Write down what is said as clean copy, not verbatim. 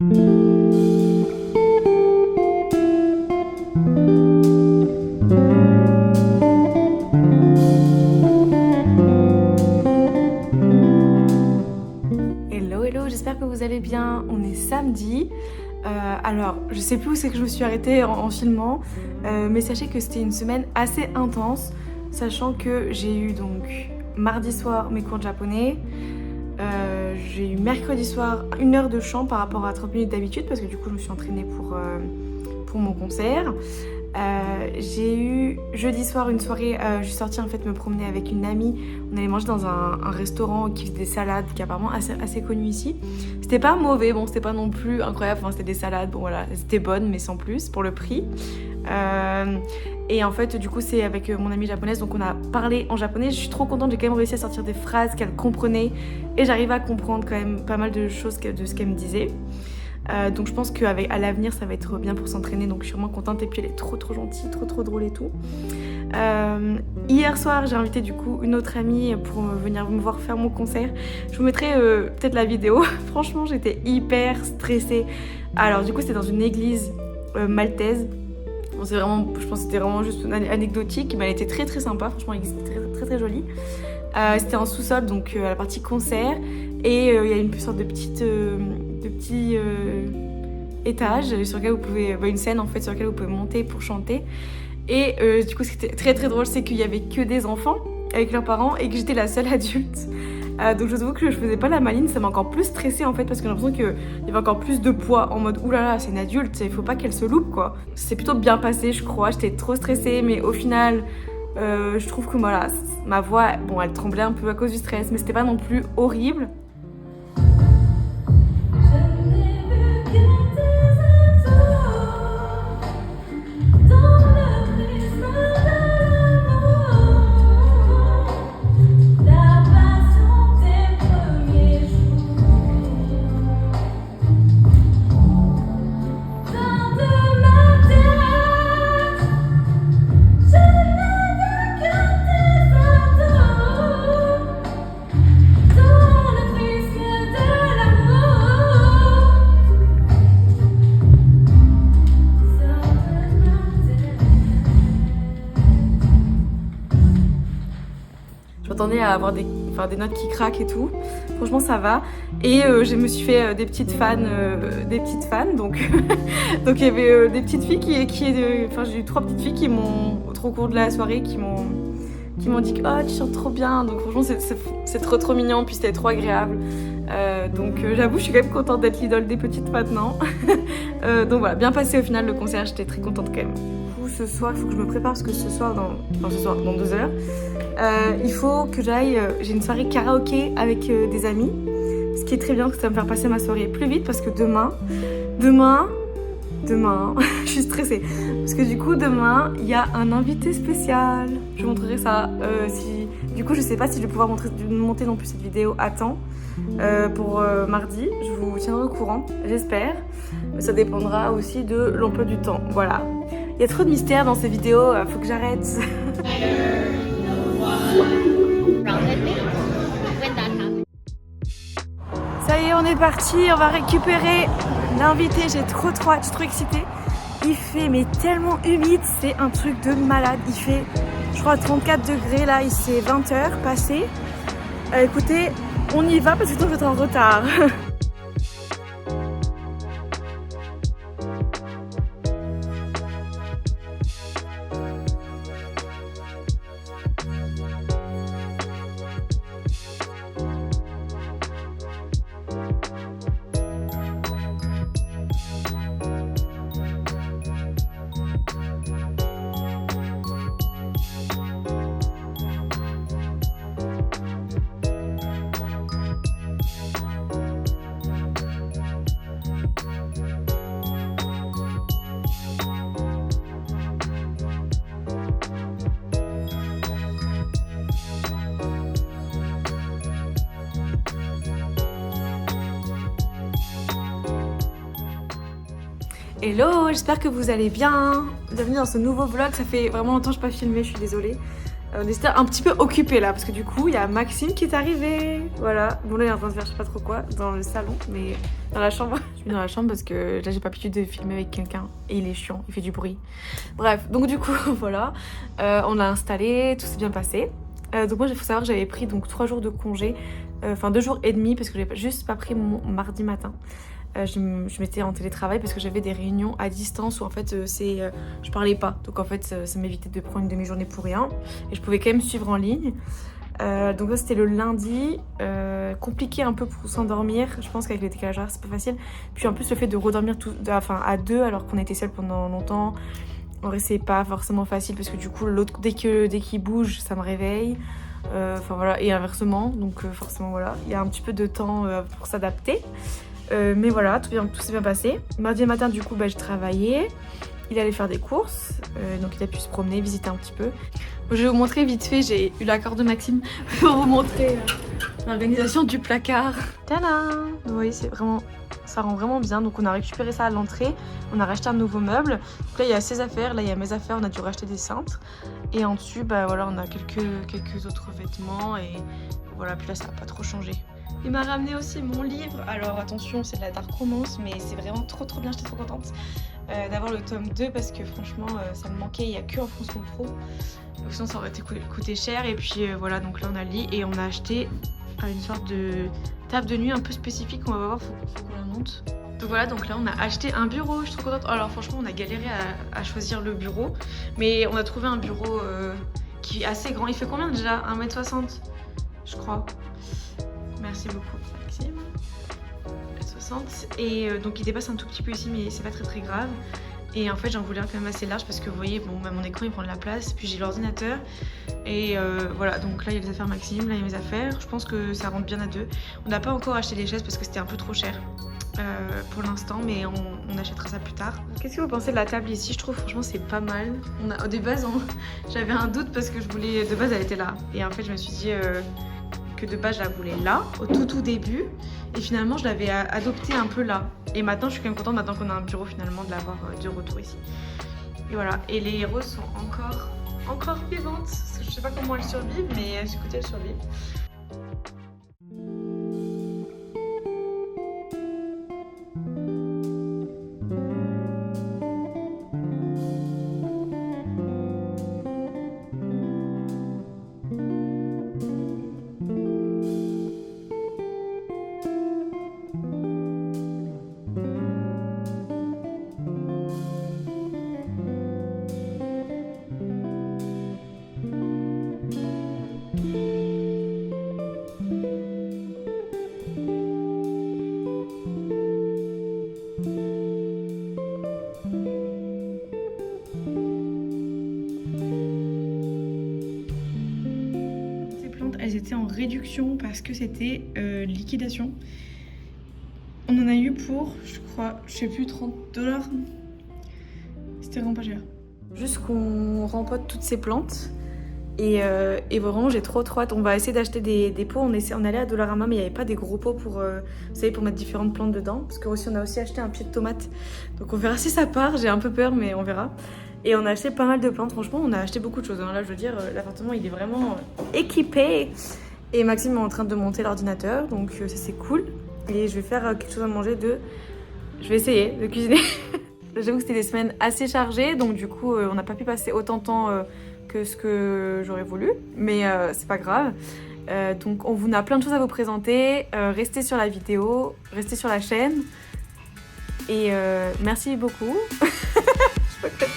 Hello, j'espère que vous allez bien. On est samedi. Alors, je sais plus où c'est que je me suis arrêtée en filmant, mais sachez que c'était une semaine assez intense, sachant que j'ai eu donc mardi soir mes cours de japonais, j'ai eu mercredi soir 1 heure de chant par rapport à 30 minutes d'habitude, parce que du coup je me suis entraînée pour mon concert. J'ai eu jeudi soir une soirée, je suis sortie en fait me promener avec une amie. On allait manger dans un restaurant qui faisait des salades, qui est apparemment assez connu ici. C'était pas mauvais, bon c'était pas non plus incroyable, enfin c'était des salades, bon voilà, c'était bonne mais sans plus pour le prix. Et en fait du coup c'est avec mon amie japonaise, donc on a parlé en japonais. Je suis trop contente, j'ai quand même réussi à sortir des phrases qu'elle comprenait et j'arrive à comprendre quand même pas mal de choses de ce qu'elle me disait. Donc je pense qu'à l'avenir ça va être bien pour s'entraîner, donc je suis vraiment contente. Et puis elle est trop gentille, trop drôle et tout. Hier soir j'ai invité du coup une autre amie pour venir me voir faire mon concert. Je vous mettrai peut-être la vidéo. Franchement j'étais hyper stressée. Alors du coup c'était dans une église maltaise. Bon, je pense que c'était vraiment juste anecdotique, mais elle était très sympa. Franchement l'église était très jolie. C'était en sous-sol, donc à la partie concert, et il y a une sorte de petit étage sur lequel vous pouvez, une scène en fait sur laquelle vous pouvez monter pour chanter. Et du coup ce qui était très drôle, c'est qu'il y avait que des enfants avec leurs parents et que j'étais la seule adulte. Donc je vous avoue que je faisais pas la maline, ça m'a encore plus stressée en fait, parce que j'ai l'impression qu'il y avait encore plus de poids, en mode oulala c'est une adulte, il faut pas qu'elle se loupe quoi. C'est plutôt bien passé je crois, j'étais trop stressée, mais au final je trouve que voilà, ma voix, bon elle tremblait un peu à cause du stress, mais c'était pas non plus horrible. J'attendais à avoir des notes qui craquent et tout. Franchement ça va. Et je me suis fait des petites fans, donc donc il y avait des petites filles j'ai eu 3 petites filles qui m'ont, au cours de la soirée, qui m'ont dit que oh tu chantes trop bien. Donc franchement c'est trop mignon, puis c'était trop agréable. Donc j'avoue je suis quand même contente d'être l'idole des petites maintenant. Donc voilà, bien passé au final le concert, j'étais très contente quand même. Ce soir il faut que je me prépare, parce que dans 2 heures il faut que j'aille, j'ai une soirée karaoké avec des amis, ce qui est très bien parce que ça va me faire passer ma soirée plus vite, parce que demain je suis stressée parce que du coup demain il y a un invité spécial. Je vous montrerai ça du coup je sais pas si je vais pouvoir monter non plus cette vidéo à temps pour mardi. Je vous tiendrai au courant, j'espère, mais ça dépendra aussi de l'emploi du temps. Voilà, il y a trop de mystères dans ces vidéos, faut que j'arrête. Ça y est, on est parti, on va récupérer l'invité. J'ai trop hâte, je suis trop excitée. Il fait mais tellement humide, c'est un truc de malade. Il fait, je crois, 34 degrés là, il s'est 20h passé. Écoutez, on y va parce que sinon je vais être en retard. Hello, j'espère que vous allez bien. Bienvenue dans ce nouveau vlog. Ça fait vraiment longtemps que je n'ai pas filmé, je suis désolée. On était un petit peu occupés là parce que du coup il y a Maxime qui est arrivé. Voilà, bon là il est en train de faire je sais pas trop quoi dans le salon, mais dans la chambre je dans la chambre parce que là j'ai pas l'habitude de filmer avec quelqu'un et il est chiant, il fait du bruit. Bref, donc du coup voilà, on l'a installé, tout s'est bien passé. Donc moi il faut savoir que j'avais pris donc 3 jours de congé, enfin 2 jours et demi parce que j'ai juste pas pris mon mardi matin. Je m'étais en télétravail parce que j'avais des réunions à distance où en fait je parlais pas. Donc en fait ça m'évitait de prendre une demi-journée pour rien et je pouvais quand même suivre en ligne. Donc ça c'était le lundi, compliqué un peu pour s'endormir, je pense qu'avec les décalages horaires c'est pas facile. Puis en plus le fait de redormir à deux alors qu'on était seuls pendant longtemps, en vrai c'est pas forcément facile parce que du coup l'autre dès qu'il bouge ça me réveille. Enfin voilà, et inversement, donc forcément voilà, il y a un petit peu de temps pour s'adapter. Mais voilà, tout s'est bien passé. Mardi matin du coup je travaillais, il allait faire des courses, donc il a pu se promener, visiter un petit peu. Je vais vous montrer vite fait, j'ai eu l'accord de Maxime pour vous montrer l'organisation du placard. Tadam! Vous voyez, ça rend vraiment bien. Donc on a récupéré ça à l'entrée, on a racheté un nouveau meuble. Donc là il y a ses affaires, là il y a mes affaires, on a dû racheter des cintres. Et en dessus, voilà, on a quelques autres vêtements et voilà, puis là ça n'a pas trop changé. Il m'a ramené aussi mon livre, alors attention c'est de la dark romance mais c'est vraiment trop bien, j'étais trop contente d'avoir le tome 2 parce que franchement ça me manquait, il n'y a que en France qu'on le trouve, donc sinon ça aurait coûté cher et puis voilà, donc là on a le lit et on a acheté une sorte de table de nuit un peu spécifique, on va voir, faut qu'on la monte. Donc voilà, donc là on a acheté un bureau, je suis trop contente. Alors franchement on a galéré à choisir le bureau, mais on a trouvé un bureau qui est assez grand, il fait combien déjà? 1m60 je crois. Merci beaucoup Maxime. 60 et donc il dépasse un tout petit peu ici mais c'est pas très grave. Et en fait j'en voulais un quand même assez large parce que vous voyez bon mon écran il prend de la place, puis j'ai l'ordinateur et voilà, donc là il y a les affaires Maxime, là il y a mes affaires, je pense que ça rentre bien à deux. On n'a pas encore acheté les chaises parce que c'était un peu trop cher pour l'instant, mais on achètera ça plus tard. Qu'est-ce que vous pensez de la table ici? Je trouve franchement c'est pas mal. De base j'avais un doute parce que de base elle était là et en fait je me suis dit que de base je la voulais là, au tout début, et finalement je l'avais adoptée un peu là. Et maintenant je suis quand même contente, maintenant qu'on a un bureau finalement, de l'avoir de retour ici. Et voilà, et les roses sont encore vivantes. Je sais pas comment elles survivent, mais écoutez, elles survivent. Elles étaient en réduction parce que c'était liquidation. On en a eu pour, je crois, je sais plus, $30. C'était vraiment pas cher. Juste qu'on rempote toutes ces plantes. Et vraiment, j'ai trop hâte. On va essayer d'acheter des pots. On allait à Dollarama, mais il n'y avait pas des gros pots pour, vous savez, pour mettre différentes plantes dedans. Parce qu'on a aussi acheté un pied de tomate. Donc on verra si ça part. J'ai un peu peur, mais on verra. Et on a acheté pas mal de plantes. Franchement, on a acheté beaucoup de choses. Là, je veux dire, l'appartement, il est vraiment équipé. Et Maxime est en train de monter l'ordinateur. Donc ça, c'est cool. Et je vais faire quelque chose à manger Je vais essayer de cuisiner. J'avoue que c'était des semaines assez chargées. Donc du coup, on n'a pas pu passer autant de temps que ce que j'aurais voulu. Mais c'est pas grave. Donc on a plein de choses à vous présenter. Restez sur la vidéo. Restez sur la chaîne. Et merci beaucoup. Je sais pas quoi.